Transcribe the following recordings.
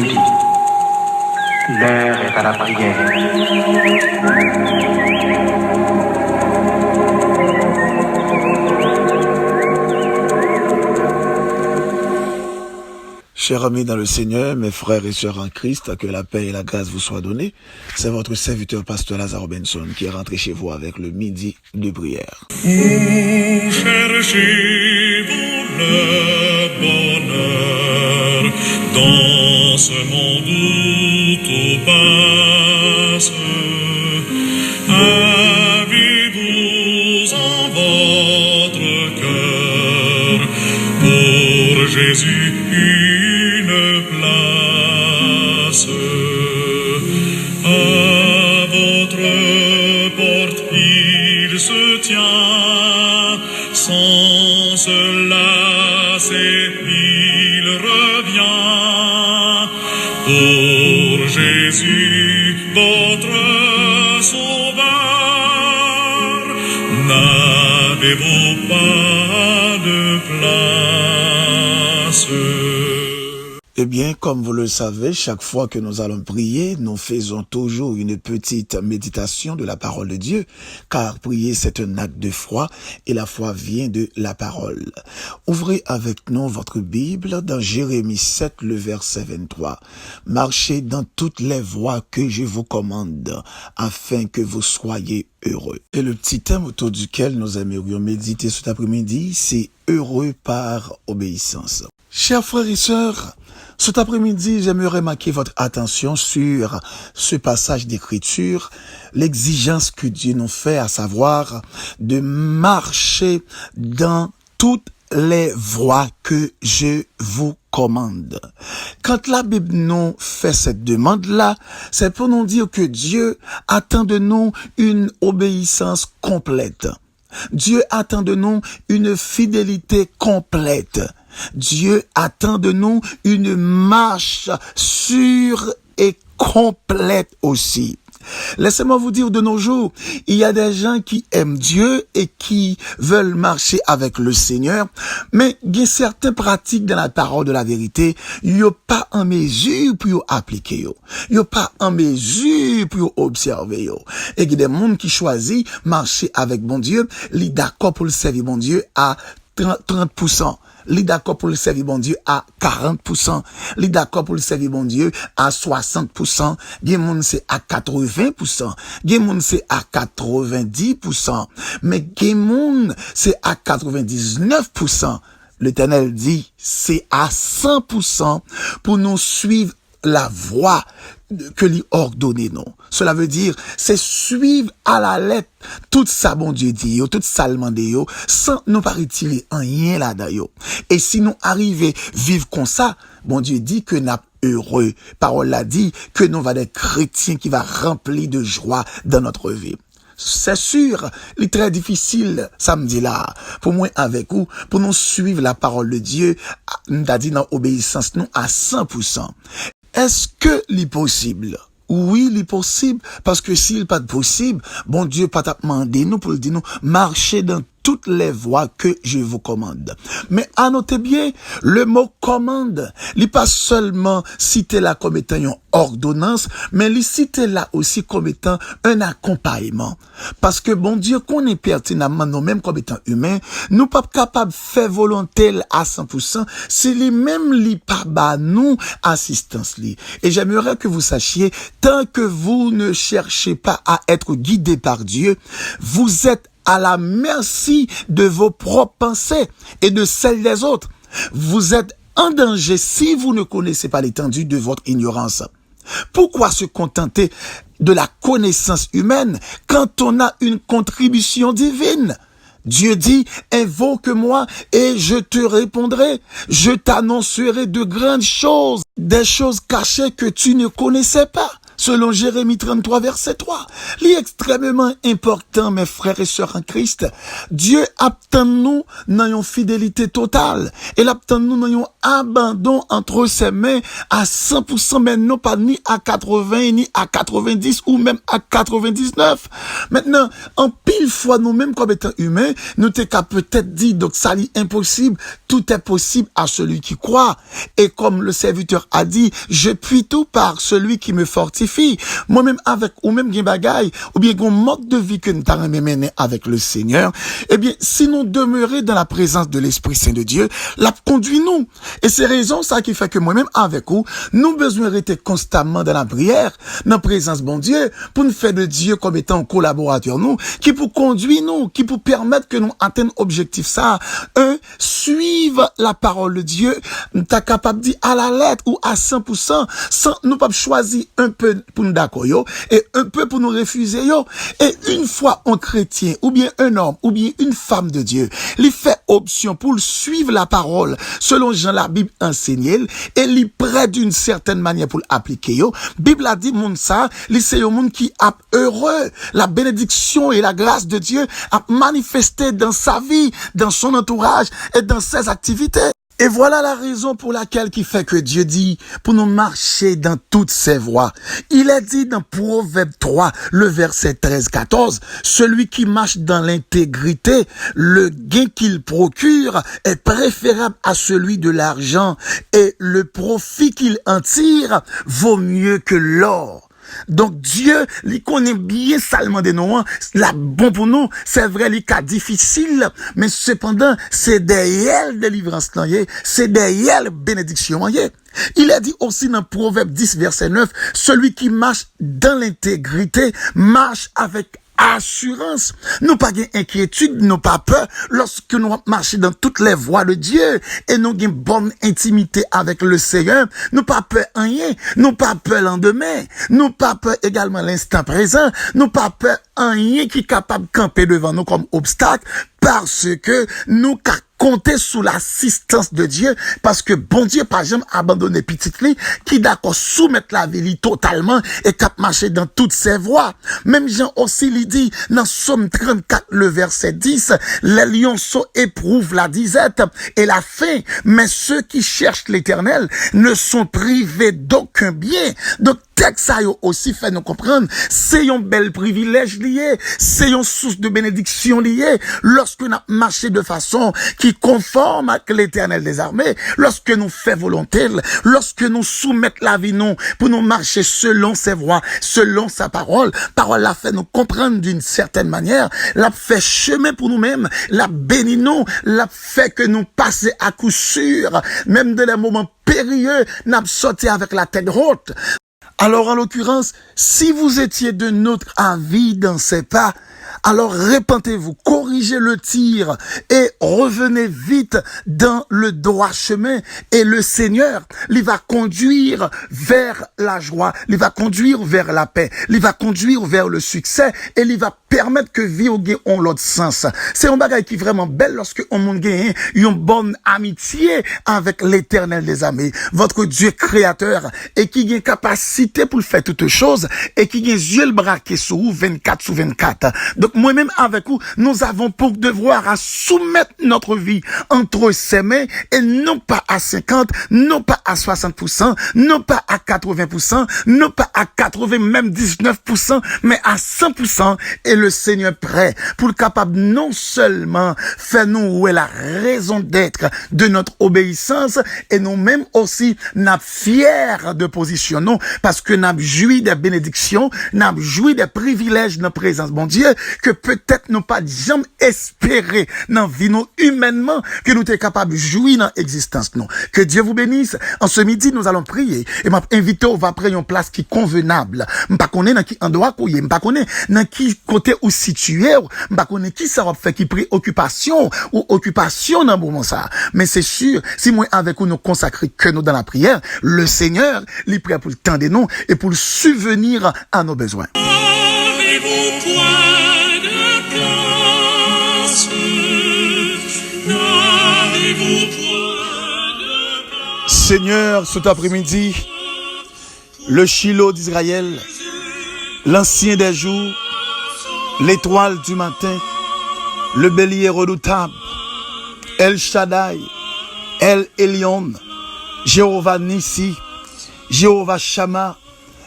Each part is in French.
midi. L'heure est à la prière. Chers amis dans le Seigneur, mes frères et sœurs en Christ, que la paix et la grâce vous soient données. C'est votre serviteur, pasteur Lazare Robinson, qui est rentré chez vous avec le midi de prière. Où cherchez-vous le bonheur dans ce monde où tout passe? Avez-vous en votre cœur pour Jésus une place? À votre porte il se tient, sans se lasser il revient. Pour Jésus votre Sauveur, n'avez-vous pas de place? Eh bien, comme vous le savez, chaque fois que nous allons prier, nous faisons toujours une petite méditation de la parole de Dieu, car prier, c'est un acte de foi, et la foi vient de la parole. Ouvrez avec nous votre Bible dans Jérémie 7, le verset 23. Marchez dans toutes les voies que je vous commande, afin que vous soyez heureux. Et le petit thème autour duquel nous aimerions méditer cet après-midi, c'est heureux par obéissance. Chers frères et sœurs, cet après-midi, j'aimerais marquer votre attention sur ce passage d'écriture, l'exigence que Dieu nous fait, à savoir de marcher dans toutes les voies que je vous commande. Quand la Bible nous fait cette demande-là, c'est pour nous dire que Dieu attend de nous une obéissance complète. Dieu attend de nous une fidélité complète. Dieu attend de nous une marche sûre et complète aussi. Laissez-moi vous dire, de nos jours, il y a des gens qui aiment Dieu et qui veulent marcher avec le Seigneur, mais il y a certaines pratiques dans la parole de la vérité, ils ne sont pas en mesure pour appliquer. Ils ne sont pas en mesure pour observer. Et il y a des gens qui choisissent marcher avec bon Dieu, ils sont d'accord pour le servir bon Dieu à 30%. Li d'accord pour le servir bon Dieu à 40%, li d'accord pour le servir bon Dieu à 60%, gen moun c'est à 80%, gen moun c'est à 90%, mais gen moun c'est à 99%. L'Éternel dit, c'est à 100% pour nous suivre la voie que lui ordonne non. Cela veut dire, c'est suivre à la lettre tout ça bon Dieu dit, tout ça le demande sans nous pas retirer rien là-dedans. Et si nous arrivons vivre comme ça, bon Dieu dit que nous heureux. Parole l'a dit que nous va des chrétiens qui va remplir de joie dans notre vie. C'est sûr, il est très difficile, samedi là, pour moi avec vous, pour nous suivre la parole de Dieu, nous a dit dans obéissance, nous à 100%. Est-ce que c'est possible? Oui, c'est possible, parce que s'il n'est pas possible, bon Dieu pas demander nous pour le dire nous, marchez dans toutes les voies que je vous commande. Mais à noter bien, le mot commande, il n'est pas seulement cité là comme étant une ordonnance, mais il cité là aussi comme étant un accompagnement. Parce que bon Dieu, qu'on est pertinemment nous-mêmes comme étant humains, nous pas capables de faire volonté à 100%, c'est lui-même li pas ba nous assistance li. Et j'aimerais que vous sachiez, tant que vous ne cherchez pas à être guidé par Dieu, vous êtes à la merci de vos propres pensées et de celles des autres. Vous êtes en danger si vous ne connaissez pas l'étendue de votre ignorance. Pourquoi se contenter de la connaissance humaine quand on a une contribution divine? Dieu dit, invoque-moi et je te répondrai. Je t'annoncerai de grandes choses, des choses cachées que tu ne connaissais pas. selon Jérémie 33, verset 3. Il est extrêmement important, mes frères et sœurs en Christ. Dieu attend nous dans une fidélité totale. Il attend nous dans un abandon entre ses mains à 100%, mais non pas ni à 80, ni à 90, ou même à 99. Maintenant, en pile fois, nous-mêmes, comme étant humains, nous t'es qu'à peut-être dire, donc ça est impossible, tout est possible à celui qui croit. Et comme le serviteur a dit, je puis tout par celui qui me fortifie. Moi-même avec, ou même gen bagaille, ou bien qu'on manque de vie que nous t'avons mené avec le Seigneur, eh bien, si nous demeurer dans la présence de l'Esprit Saint de Dieu, la conduit nous. Et c'est raison ça qui fait que moi-même avec vous, nous besoin rester constamment dans la prière, dans la présence bon Dieu, pour nous faire de Dieu comme étant un collaborateur nous, qui pour conduire nous, qui pour permettre que nous atteignions objectif ça. Suivre la parole de Dieu, t'as capable de dire à la lettre ou à 100%, sans nous pas choisir un peu pour nous d'accord et un peu pour nous refuser yo. Et une fois un chrétien ou bien un homme ou bien une femme de Dieu, il fait option pour suivre la parole selon Jean la Bible enseigne et il prêt d'une certaine manière pour l'appliquer yo. Bible a dit monde ça, c'est un monde qui a heureux, la bénédiction et la grâce de Dieu a manifesté dans sa vie, dans son entourage et dans ses activités. Et voilà la raison pour laquelle qui fait que Dieu dit pour nous marcher dans toutes ses voies. Il est dit dans Proverbe 3, le verset 13-14, celui qui marche dans l'intégrité, le gain qu'il procure est préférable à celui de l'argent et le profit qu'il en tire vaut mieux que l'or. Donc Dieu, il connaît bien salement de nous, la bon pour nous, c'est vrai, les cas difficiles, mais cependant, c'est derrière délivrance, c'est derrière bénédiction, il a dit aussi dans Proverbe 10, verset 9, celui qui marche dans l'intégrité, marche avec assurance. Nous pas d'inquiétude, nous pas peur lorsque nous marchons dans toutes les voies de Dieu et nous avons une bonne intimité avec le Seigneur. Nous pas peur rien, nous pas peur lendemain, nous pas peur également l'instant présent, nous pas peur rien qui est capable de camper devant nous comme obstacle parce que nous compter sous l'assistance de Dieu, parce que bon Dieu, par exemple, abandonné petit lit, qui d'accord soumettre la vie totalement et cap marcher dans toutes ses voies. Même Jean aussi lui dit, dans Somme 34, le verset 10, les lionceaux éprouvent la disette et la faim, mais ceux qui cherchent l'Éternel ne sont privés d'aucun bien. Donc, texte ça aussi fait nous comprendre, c'est un bel privilège lié, c'est une source de bénédiction liée, lorsque nous marchons de façon qui conforme avec l'Éternel des armées, lorsque nous faisons volonté, lorsque nous soumettons la vie nous, pour nous marcher selon ses voies, selon sa parole la fait nous comprendre d'une certaine manière, la fait chemin pour nous-mêmes, la bénit nous, la fait que nous passions à coup sûr, même dans les moments périlleux, nous sorti avec la tête haute. Alors, en l'occurrence, si vous étiez de notre avis dans ces pas, alors repentez-vous, corrigez le tir et revenez vite dans le droit chemin. Et le Seigneur, il va conduire vers la joie, il va conduire vers la paix, il va conduire vers le succès et il va permettre que vie au gain en l'autre sens. C'est un bagage qui est vraiment belle lorsque on monde gagne une bonne amitié avec l'Éternel des armées, votre Dieu créateur, et qui a une capacité pour faire toutes choses et qui a yeux le braqué sur vous 24/24. Donc moi-même avec vous, nous avons pour devoir à soumettre notre vie entre ses mains et non pas à 50, non pas à 60%, non pas à 80%, non pas à 80, même 19%, mais à 100%. Et le Seigneur prêt pour le capable non seulement faire nous où est la raison d'être de notre obéissance et nous-mêmes aussi n'a fiers de position non parce que n'a joui des bénédictions, n'a joui des privilèges dans présence bon Dieu que peut-être nous pas jamais espérer dans vie nous humainement que nous sommes capables de jouir dans l'existence non. Que Dieu vous bénisse. En ce midi nous allons prier et m'a invité on va prendre une place qui convenable. M'pas connaît dans qui endroit couiller, m'pas connaît dans qui côté ou situé, m'pas connaît qui ça va faire qui préoccupation ou occupation dans moment ça. Mais c'est sûr, si moi avec vous nous consacrer que nous dans la prière, le Seigneur est prêt pour le temps des noms et pour le subvenir à nos besoins. N'avez-vous point de place? N'avez-vous point de place? Seigneur, cet après-midi, le Shiloh d'Israël, l'ancien des jours, l'étoile du matin, le bélier redoutable, El Shaddai, El Elyon, Jéhovah Nissi, Jéhovah Shammah,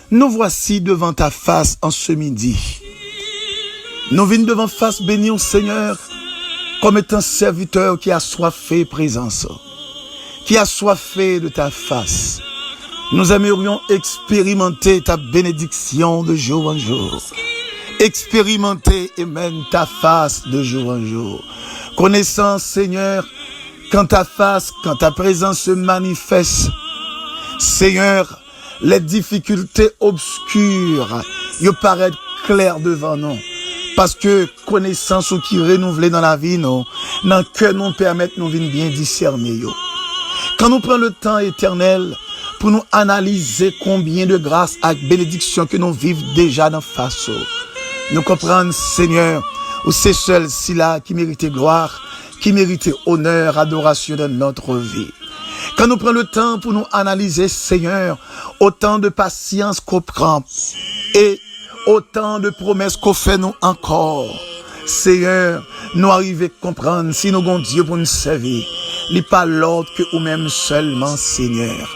nous voici devant ta face en ce midi. Nous venons devant face bénir au Seigneur comme étant serviteur qui a soifé présence, qui a soifé de ta face. Nous aimerions expérimenter ta bénédiction de jour en jour. Expérimenter, amen, ta face de jour en jour. Connaissant, Seigneur, quand ta face, quand ta présence se manifeste, Seigneur, les difficultés obscures, ils paraissent claires devant nous. Parce que connaissance qui renouvelée dans la vie, non, dans que nous permettent nous venir bien discerner. Quand nous prenons le temps éternel pour nous analyser combien de grâce et bénédictions que nous vivons déjà dans face, nous comprenons, Seigneur, où c'est seul là qui mérite gloire, qui mérite honneur, adoration dans notre vie. Quand nous prenons le temps pour nous analyser, Seigneur, autant de patience qu'on prend et autant de promesses qu'on fait nous encore. Seigneur, nous arrivons à comprendre si nous avons Dieu pour nous servir. Il n'est pas l'autre que nous-mêmes seulement, Seigneur.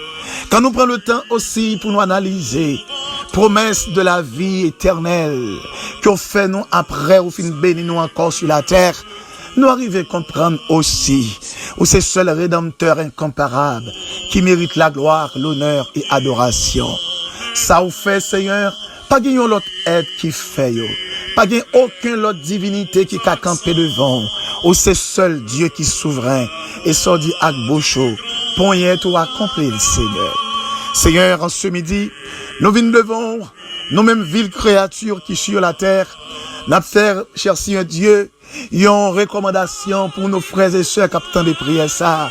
Quand nous prenons le temps aussi pour nous analyser, promesses de la vie éternelle, qu'on fait nous après, au fin béni nous encore sur la terre, nous arrivons à comprendre aussi, où c'est seul Rédempteur incomparable, qui mérite la gloire, l'honneur et adoration. Ça vous fait, Seigneur, pas qu'il y ait l'autre aide qui fait, pas qu'il y ait aucune autre divinité qui a campé devant, où c'est seul Dieu qui est souverain, et ça dit avec boucho, pour y être ou accomplir le Seigneur. Seigneur, en ce midi, nous venons devant, nous-mêmes villes créatures qui sur la terre, nous faire, cher Seigneur Dieu, une recommandation pour nos frères et sœurs qui attendent des prières ça.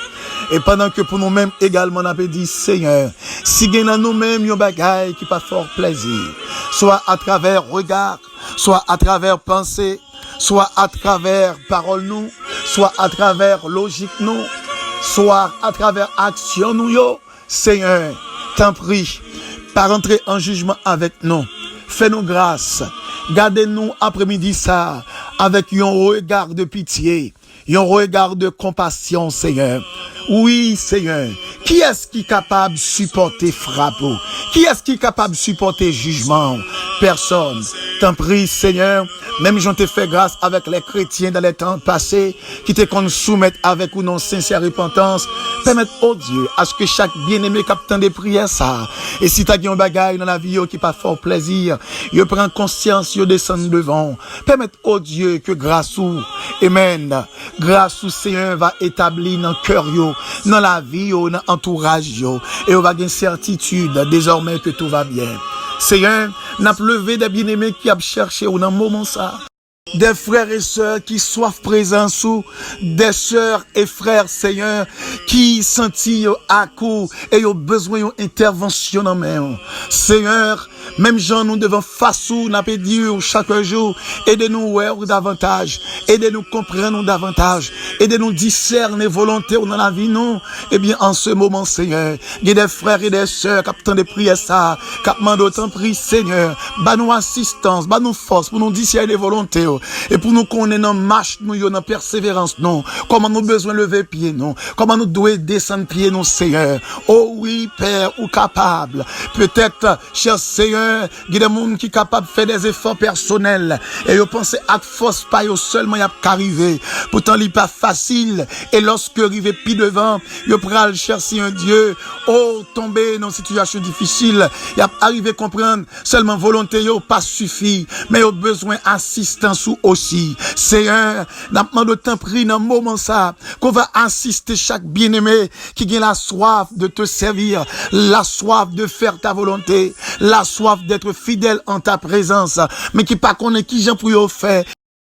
Et pendant que pour nous-mêmes également, on a dit, Seigneur, si il y a nous-mêmes un bagaille qui pas fort plaisir, soit à travers regard, soit à travers pensée, soit à travers parole nous, soit à travers logique nous, soit à travers action nous, yo, Seigneur, t'en prie, par entrer en jugement avec nous, fais-nous grâce, gardez-nous après-midi ça, avec un regard de pitié, un regard de compassion, Seigneur. Oui, Seigneur. Qui est-ce qui est capable de supporter frappe? Qui est-ce qui est capable de supporter jugement? Personne. T'en prie, Seigneur. Même j'en t'ai fait grâce avec les chrétiens dans les temps passés, qui te qu'on soumettent avec ou non sincère repentance. Permettre, oh Dieu, à ce que chaque bien-aimé captant des prières ça. Et si t'as un bagaille dans la vie qui pas fort plaisir, il prend conscience, il descend devant. Permettre, oh Dieu, que grâce ou, amen, grâce ou Seigneur va établir dans le cœur, dans la vie, dans l'entourage, et on va gagner certitude désormais que tout va bien. Seigneur, n'a levé des bien-aimés qui a cherché ou dans le moment ça. Des frères et sœurs qui soient présents sous, des sœurs et frères, Seigneur, qui sentent à coup et ont besoin d'intervention dans main. Seigneur, même gens nous devons face où n'a pas dit chaque jour, aidez-nous voir davantage, aidez-nous comprendre davantage, aidez-nous discerner volonté dans la vie nous. Eh bien, en ce moment, Seigneur, il y a des frères et des sœurs qui attendent des prières ça, qui demandent autant prier, Seigneur, bah nous assistance, bah nous force pour nous discerner les volontés. Et pour nous qu'on est dans marche, nous dans persévérance, non. Comment nous besoin lever pied, non. Comment nous devons descendre pied, non, Seigneur. Oh oui, Père, ou capable. Peut-être, cher Seigneur, il y a des gens qui sont capables de faire des efforts personnels. Et ils pensent à force pas, seulement y a qu'arriver. Pourtant, il n'est pas facile. Et lorsque arrivé puis devant, ils prennent chercher un Dieu. Oh, tomber dans une situation difficile. Il a arrivé à comprendre seulement volonté, yo pas suffit. Mais ils ont besoin d'assistance ou aussi. Seigneur, n'a pas de temps pris dans le moment ça, qu'on va assister chaque bien-aimé qui a la soif de te servir, la soif de faire ta volonté, la soif d'être fidèle en ta présence, mais qui pas connaît qui j'en pour faire.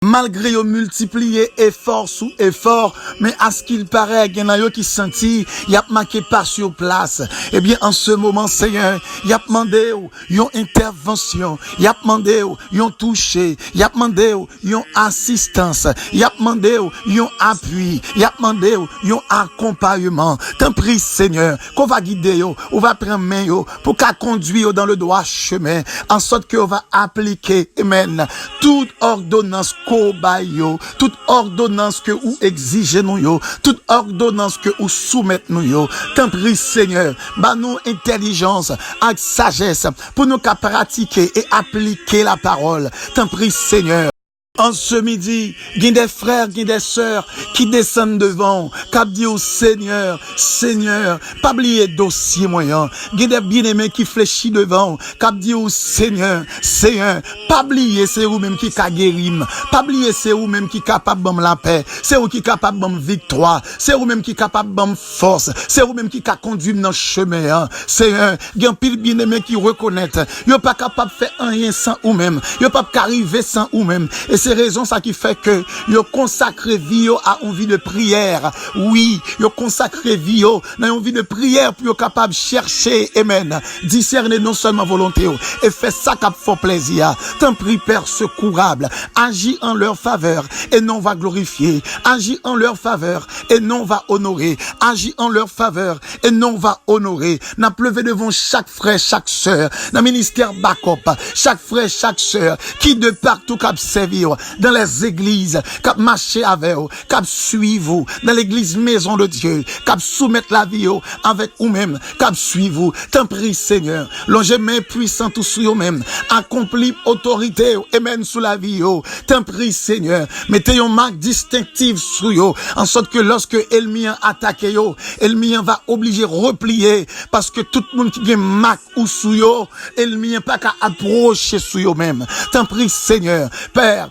Malgré yo multiplié effort sous effort, mais à ce qu'il paraît, il y en a yo qui senti, y a marqué pas sur place. Eh bien, en ce moment, Seigneur, y a demandé yon intervention, y a demandé yon touché, y a demandé yon assistance, y a demandé yon appui, y a demandé yon accompagnement. T'en prie, Seigneur, qu'on va guider yo, on va prendre main yo, pour qu'à conduire dans le droit chemin, en sorte qu'on va appliquer, amen, toute ordonnance Kobayo, toute ordonnance que ou exige nous yo, toute ordonnance que ou soumet nous yo. T'en prie, Seigneur, bah nous intelligence, avec sagesse, pour nous qu'à pratiquer et appliquer la parole. T'en prie, Seigneur. En ce midi, il y a des frères, il y a des sœurs qui descendent devant, qui disent au Seigneur, Seigneur, pas oublier dossier moyen. Il y a des bien-aimés qui fléchissent devant, qui disent au Seigneur, Seigneur, pas oublier c'est vous-même qui a guéri, pas oublier c'est vous-même qui est capable de la paix, c'est vous qui est capable de victoire, c'est vous-même qui est capable de force, c'est vous-même qui a conduit dans le chemin. Seigneur, il y a un pile bien-aimé qui reconnaît, il n'est pas capable de faire rien sans vous-même, il n'est pas capable d'arriver sans vous-même. Et c'est raison ça qui fait que yo consacré vie à une vie de prière. Oui, yo consacré vie dans une vie de prière pour yo capable chercher, amen, discerner non seulement volonté et faire ça qui fait plaisir. T'en prie, Père secourable, agis en leur faveur et non va glorifier, agis en leur faveur et non va honorer, agis en leur faveur et non va honorer. N'a pleuvé devant chaque frère, chaque sœur, dans le ministère backup, chaque frère, chaque sœur qui de partout cap servir dans les églises, cap marcher avec vous, cap suivre vous, dans l'église maison de Dieu, cap soumettre la vie avec vous-même, cap suivre vous. T'en prie, Seigneur, longez main puissante tout sur vous-même, accomplis autorité, amen, sous la vie. T'en prie, Seigneur, mettez une marque distinctive sur vous, en sorte que lorsque l'ennemi attaque, l'ennemi va obliger replier, parce que tout le monde qui vient marque ou sous vous, l'ennemi pas qu'à approcher sur vous-même. T'en prie, Seigneur, Père,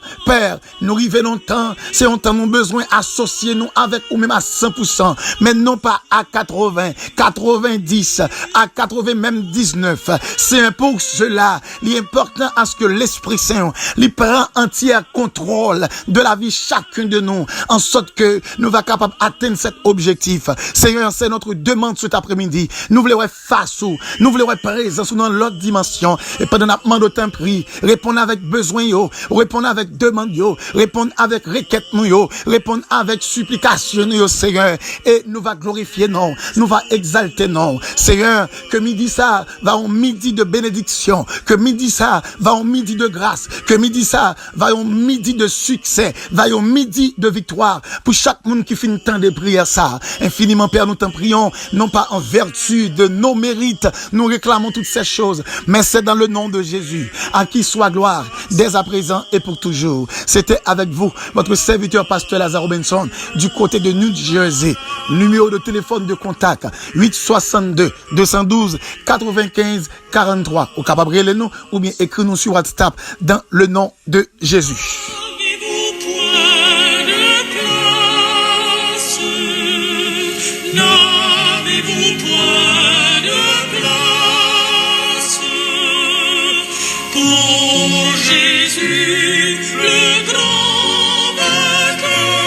nous arrivons longtemps, c'est longtemps nous besoin associer nous avec ou même à 100%, mais non pas à 80, 90, à 80, même 19. C'est pour cela, il est important à ce que l'Esprit Saint, il prend entier contrôle de la vie chacun de nous, en sorte que nous va capable atteindre cet objectif. Seigneur, c'est notre demande cet après-midi. Nous voulons face ou, nous voulons présence dans l'autre dimension. Et pendant la demande au temps pris, répondre avec besoin répondre avec demande répondre avec requête répondre avec supplication Seigneur, et nous va glorifier non, nous va exalter non, Seigneur, que midi ça va en midi de bénédiction, que midi ça va en midi de grâce, que midi ça va en midi de succès, va en midi de victoire pour chaque monde qui finit temps de prière ça. Infiniment Père, nous t'en prions, non pas en vertu de nos mérites, nous réclamons toutes ces choses, mais c'est dans le nom de Jésus, à qui soit gloire dès à présent et pour toujours. C'était avec vous, votre serviteur pasteur Lazare Robinson, du côté de New Jersey. Numéro de téléphone de contact 862 212 95 43. Au capable de nous ou bien écris-nous sur WhatsApp dans le nom de Jésus. N'avez-vous point de place pour Jésus le grand vainqueur?